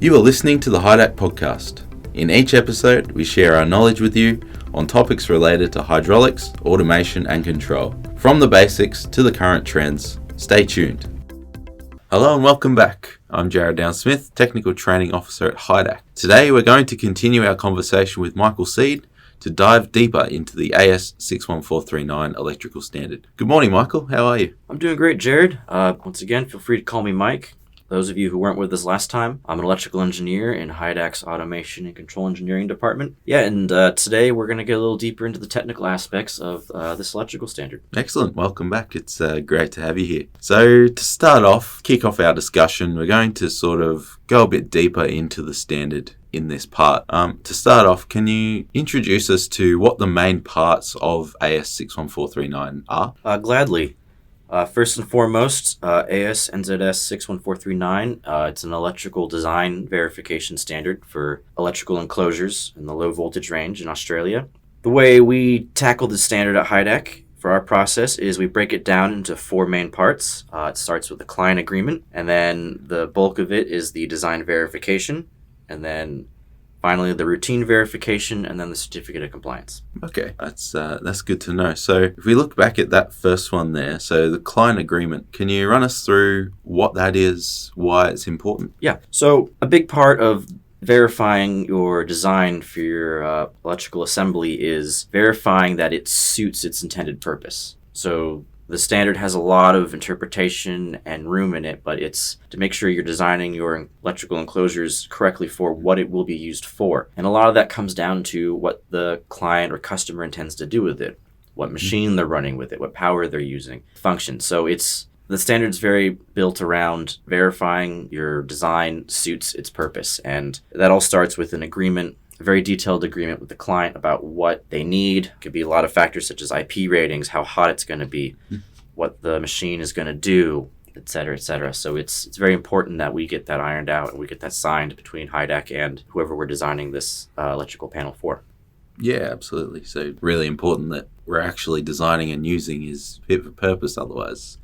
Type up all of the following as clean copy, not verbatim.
You are listening to the HYDAC podcast. In each episode, we share our knowledge with you on topics related to hydraulics, automation and control. From the basics to the current trends, stay tuned. Hello and welcome back. I'm Jaryd Smith, Technical Training Officer at HYDAC. Today we're going to continue our conversation with Michael Seed to dive deeper into the AS 61439 electrical standard. Good morning, Michael. How are you? I'm doing great, Jaryd. Once again, feel free to call me Mike. Those of you who weren't with us last time, I'm an electrical engineer in HYDAC's Automation and Control Engineering Department. And today we're going to get a little deeper into the technical aspects of this electrical standard. Excellent. Welcome back. It's great to have you here. So to start off, kick off our discussion, we're going to sort of go a bit deeper into the standard in this part. To start off, can you introduce us to what the main parts of AS 61439 are? Gladly. First and foremost, AS NZS 61439, it's an electrical design verification standard for electrical enclosures in the low voltage range in Australia. The way we tackle this standard at HYDAC for our process is we break it down into four main parts. It starts with the client agreement, and then the bulk of it is the design verification, and then finally the routine verification, and then the certificate of compliance. Okay, that's good to know. So if we look back at that first one there, so the client agreement, can you run us through what that is, why it's important? Yeah, so a big part of verifying your design for your electrical assembly is verifying that it suits its intended purpose. So the standard has a lot of interpretation and room in it, but it's to make sure you're designing your electrical enclosures correctly for what it will be used for. And a lot of that comes down to what the client or customer intends to do with it, what machine they're running with it, what power they're using, function. So the standard's very built around verifying your design suits its purpose. And that all starts with an agreement, a very detailed agreement with the client about what they need. It could be a lot of factors such as IP ratings, how hot it's going to be, what the machine is going to do, et cetera, et cetera. So it's very important that we get that ironed out and we get that signed between HYDAC and whoever we're designing this electrical panel for. Yeah, absolutely. So really important that we're actually designing and using is fit for purpose, otherwise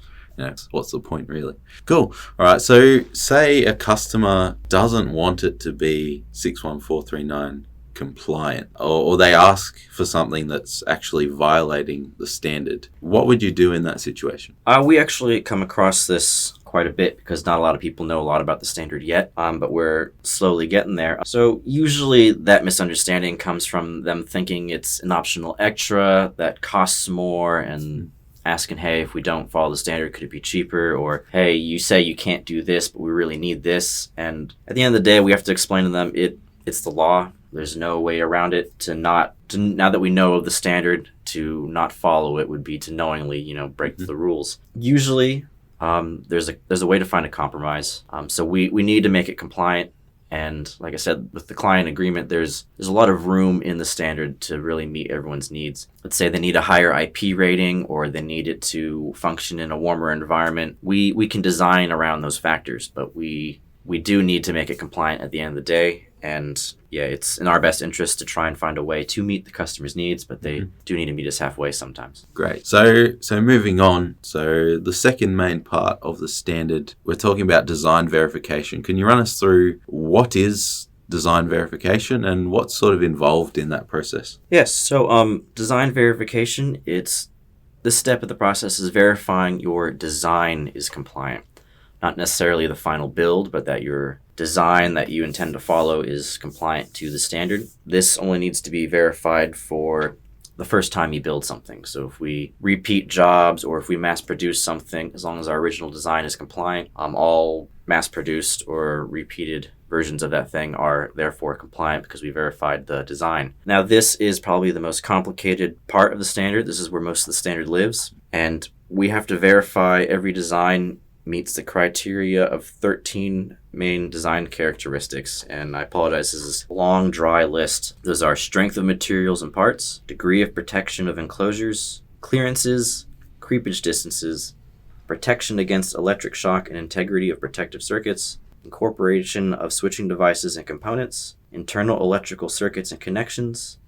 what's the point really? Cool. All right. So say a customer doesn't want it to be 61439 compliant, or they ask for something that's actually violating the standard. What would you do in that situation? We actually come across this quite a bit because not a lot of people know a lot about the standard yet, but we're slowly getting there. So usually that misunderstanding comes from them thinking it's an optional extra that costs more and asking, hey, if we don't follow the standard, could it be cheaper? Or, hey, you say you can't do this, but we really need this. And at the end of the day, we have to explain to them it's the law. There's no way around it. Now that we know the standard, to not follow it would be to knowingly, break the rules. Usually, there's a way to find a compromise. So we need to make it compliant. And like I said, with the client agreement, there's a lot of room in the standard to really meet everyone's needs. Let's say they need a higher IP rating or they need it to function in a warmer environment. We can design around those factors, but we do need to make it compliant at the end of the day. And yeah, it's in our best interest to try and find a way to meet the customer's needs, but they do need to meet us halfway sometimes. Great. So moving on. So the second main part of the standard, we're talking about design verification. Can you run us through what is design verification and what's sort of involved in that process? Yes. So design verification, this step of the process is verifying your design is compliant. Not necessarily the final build, but that your design that you intend to follow is compliant to the standard. This only needs to be verified for the first time you build something. So if we repeat jobs or if we mass produce something, as long as our original design is compliant, all mass produced or repeated versions of that thing are therefore compliant because we verified the design. Now, this is probably the most complicated part of the standard. This is where most of the standard lives. And we have to verify every design meets the criteria of 13 main design characteristics. And I apologize, this is a long, dry list. Those are strength of materials and parts, degree of protection of enclosures, clearances, creepage distances, protection against electric shock and integrity of protective circuits, incorporation of switching devices and components, internal electrical circuits and connections,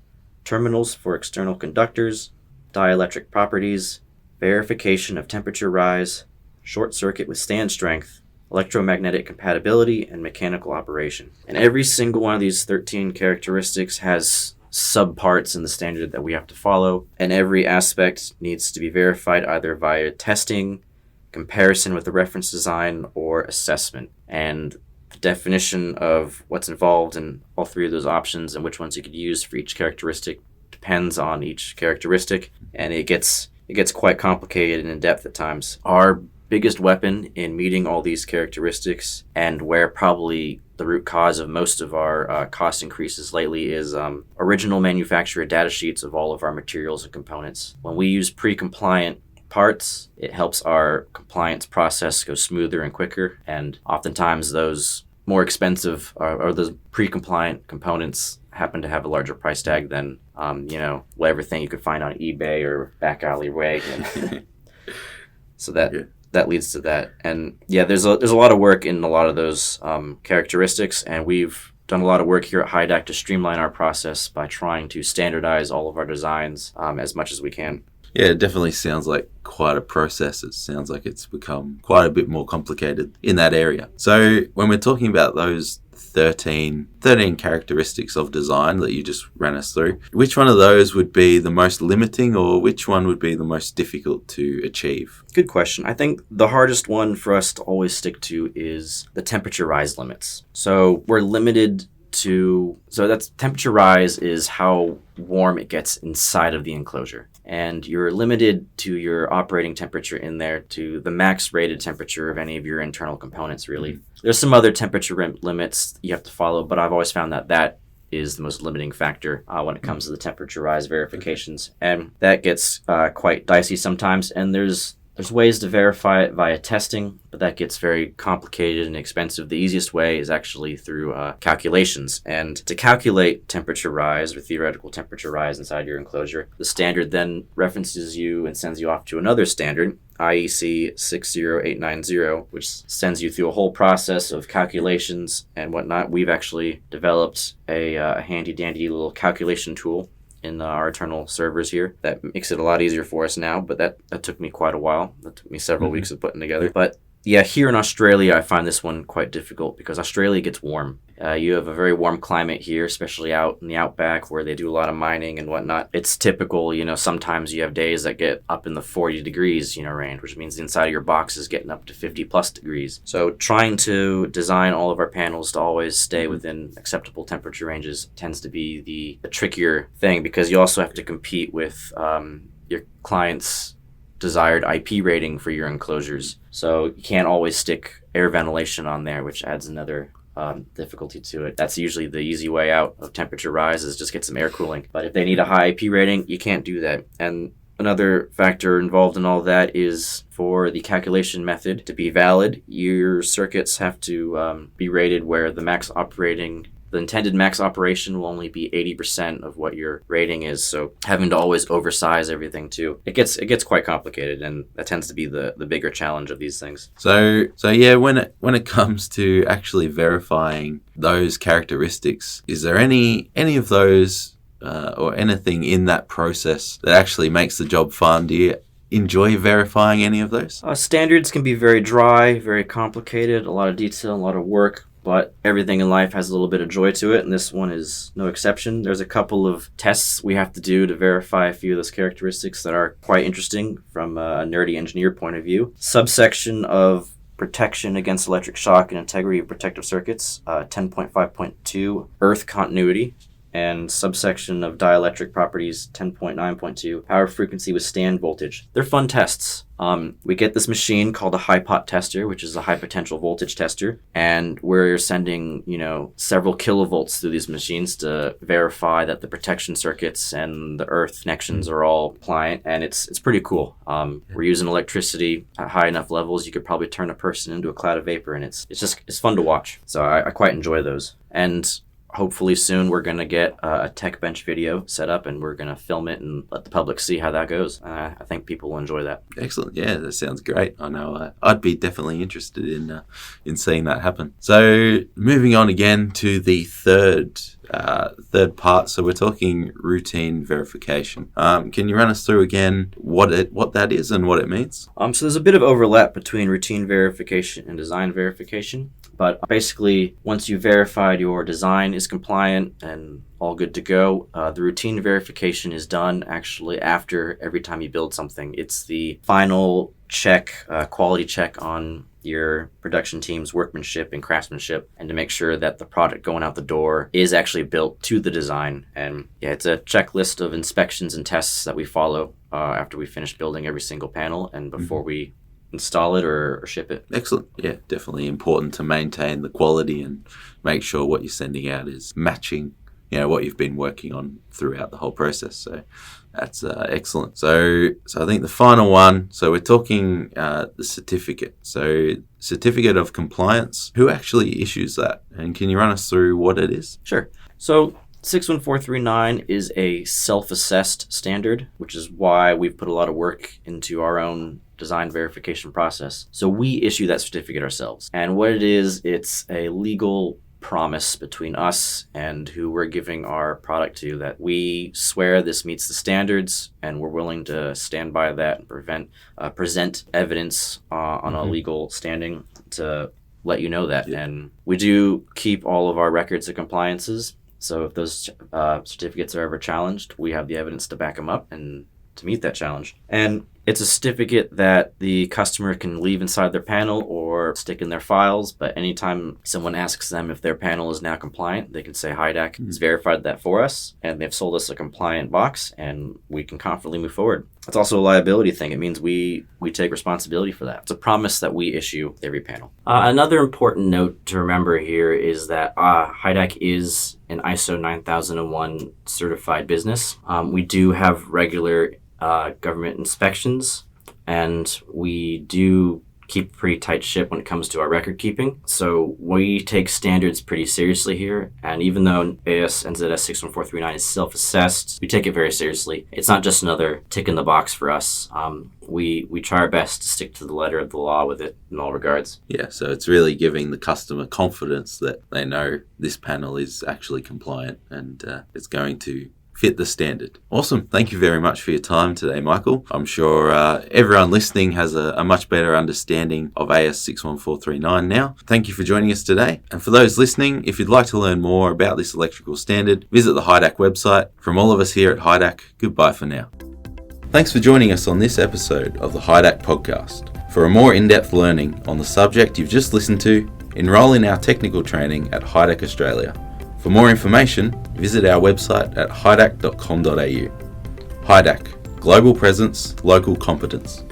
terminals for external conductors, dielectric properties, verification of temperature rise, short circuit withstand strength, electromagnetic compatibility, and mechanical operation. And every single one of these 13 characteristics has subparts in the standard that we have to follow, and every aspect needs to be verified either via testing, comparison with the reference design, or assessment. And the definition of what's involved in all three of those options and which ones you could use for each characteristic depends on each characteristic, and it gets quite complicated and in-depth at times. Our biggest weapon in meeting all these characteristics, and where probably the root cause of most of our cost increases lately, is original manufacturer data sheets of all of our materials and components. When we use pre-compliant parts, it helps our compliance process go smoother and quicker, and oftentimes those more expensive or those pre-compliant components happen to have a larger price tag than everything you could find on eBay or back alleyway. So that leads to that. And yeah, there's a lot of work in a lot of those characteristics, and we've done a lot of work here at HYDAC to streamline our process by trying to standardize all of our designs as much as we can. Yeah, it definitely sounds like quite a process. It sounds like it's become quite a bit more complicated in that area. So when we're talking about those 13 characteristics of design that you just ran us through, which one of those would be the most limiting, or which one would be the most difficult to achieve? Good question. I think the hardest one for us to always stick to is the temperature rise limits. So we're limited to, that's temperature rise is how warm it gets inside of the enclosure. And you're limited to your operating temperature in there to the max rated temperature of any of your internal components, really. Mm-hmm. There's some other temperature limits you have to follow, but I've always found that is the most limiting factor when it comes to the temperature rise verifications. And that gets quite dicey sometimes, and there's ways to verify it via testing, but that gets very complicated and expensive. The easiest way is actually through calculations. And to calculate temperature rise or theoretical temperature rise inside your enclosure, the standard then references you and sends you off to another standard, IEC 60890, which sends you through a whole process of calculations and whatnot. We've actually developed a handy-dandy little calculation tool in our internal servers here that makes it a lot easier for us now, but that took me quite a while. That took me several weeks of putting together. But yeah, here in Australia, I find this one quite difficult because Australia gets warm. You have a very warm climate here, especially out in the outback where they do a lot of mining and whatnot. It's typical, sometimes you have days that get up in the 40 degrees, range, which means the inside of your box is getting up to 50 plus degrees. So trying to design all of our panels to always stay within acceptable temperature ranges tends to be the trickier thing, because you also have to compete with your client's desired IP rating for your enclosures. So you can't always stick air ventilation on there, which adds another difficulty to it. That's usually the easy way out of temperature rise, is just get some air cooling. But if they need a high IP rating, you can't do that. And another factor involved in all that is for the calculation method to be valid, your circuits have to be rated where the intended max operation will only be 80% of what your rating is. So having to always oversize everything too, it gets quite complicated, and that tends to be the bigger challenge of these things. So yeah, when it comes to actually verifying those characteristics, is there any of those or anything in that process that actually makes the job fun? Do you enjoy verifying any of those? Standards can be very dry, very complicated, a lot of detail, a lot of work. But everything in life has a little bit of joy to it, and this one is no exception. There's a couple of tests we have to do to verify a few of those characteristics that are quite interesting from a nerdy engineer point of view. Subsection of protection against electric shock and integrity of protective circuits, 10.5.2, earth continuity, and subsection of dielectric properties, 10.9.2, power frequency withstand voltage. They're fun tests. We get this machine called a high pot tester, which is a high potential voltage tester, and we're sending, several kilovolts through these machines to verify that the protection circuits and the earth connections are all compliant, and it's pretty cool. We're using electricity at high enough levels you could probably turn a person into a cloud of vapor, and it's fun to watch. So I quite enjoy those. And hopefully soon we're going to get a tech bench video set up, and we're going to film it and let the public see how that goes. I think people will enjoy that. Excellent. Yeah, that sounds great. I know I'd be definitely interested in seeing that happen. So moving on again to the third part. So we're talking routine verification. Can you run us through again what that is and what it means? So there's a bit of overlap between routine verification and design verification. But basically, once you've verified your design is compliant and all good to go, the routine verification is done actually after every time you build something. It's the final check, quality check on your production team's workmanship and craftsmanship, and to make sure that the product going out the door is actually built to the design. And yeah, it's a checklist of inspections and tests that we follow after we finish building every single panel and before we install it or ship it. Excellent. Yeah, definitely important to maintain the quality and make sure what you're sending out is matching, what you've been working on throughout the whole process. So that's excellent. So I think the final one, so we're talking the certificate. So certificate of compliance, who actually issues that? And can you run us through what it is? Sure. So 61439 is a self-assessed standard, which is why we've put a lot of work into our own design verification process. So we issue that certificate ourselves. And what it is, it's a legal promise between us and who we're giving our product to, that we swear this meets the standards and we're willing to stand by that and present evidence on a legal standing to let you know that. Yeah. And we do keep all of our records of compliances. So if those certificates are ever challenged, we have the evidence to back them up and to meet that challenge. And it's a certificate that the customer can leave inside their panel or stick in their files, but anytime someone asks them if their panel is now compliant, they can say HYDAC has verified that for us, and they've sold us a compliant box, and we can confidently move forward. It's also a liability thing. It means we take responsibility for that. It's a promise that we issue every panel. Another important note to remember here is that HYDAC is an ISO 9001 certified business. We do have regular government inspections, and we do keep pretty tight ship when it comes to our record keeping. So we take standards pretty seriously here. And even though AS NZS 61439 is self-assessed, we take it very seriously. It's not just another tick in the box for us. We try our best to stick to the letter of the law with it in all regards. Yeah, so it's really giving the customer confidence that they know this panel is actually compliant and it's going to fit the standard. Awesome. Thank you very much for your time today, Michael. I'm sure everyone listening has a much better understanding of AS 61439 now. Thank you for joining us today. And for those listening, if you'd like to learn more about this electrical standard, visit the HYDAC website. From all of us here at HYDAC, goodbye for now. Thanks for joining us on this episode of the HYDAC podcast. For a more in-depth learning on the subject you've just listened to, enroll in our technical training at HYDAC Australia. For more information, visit our website at hydac.com.au. HYDAC, global presence, local competence.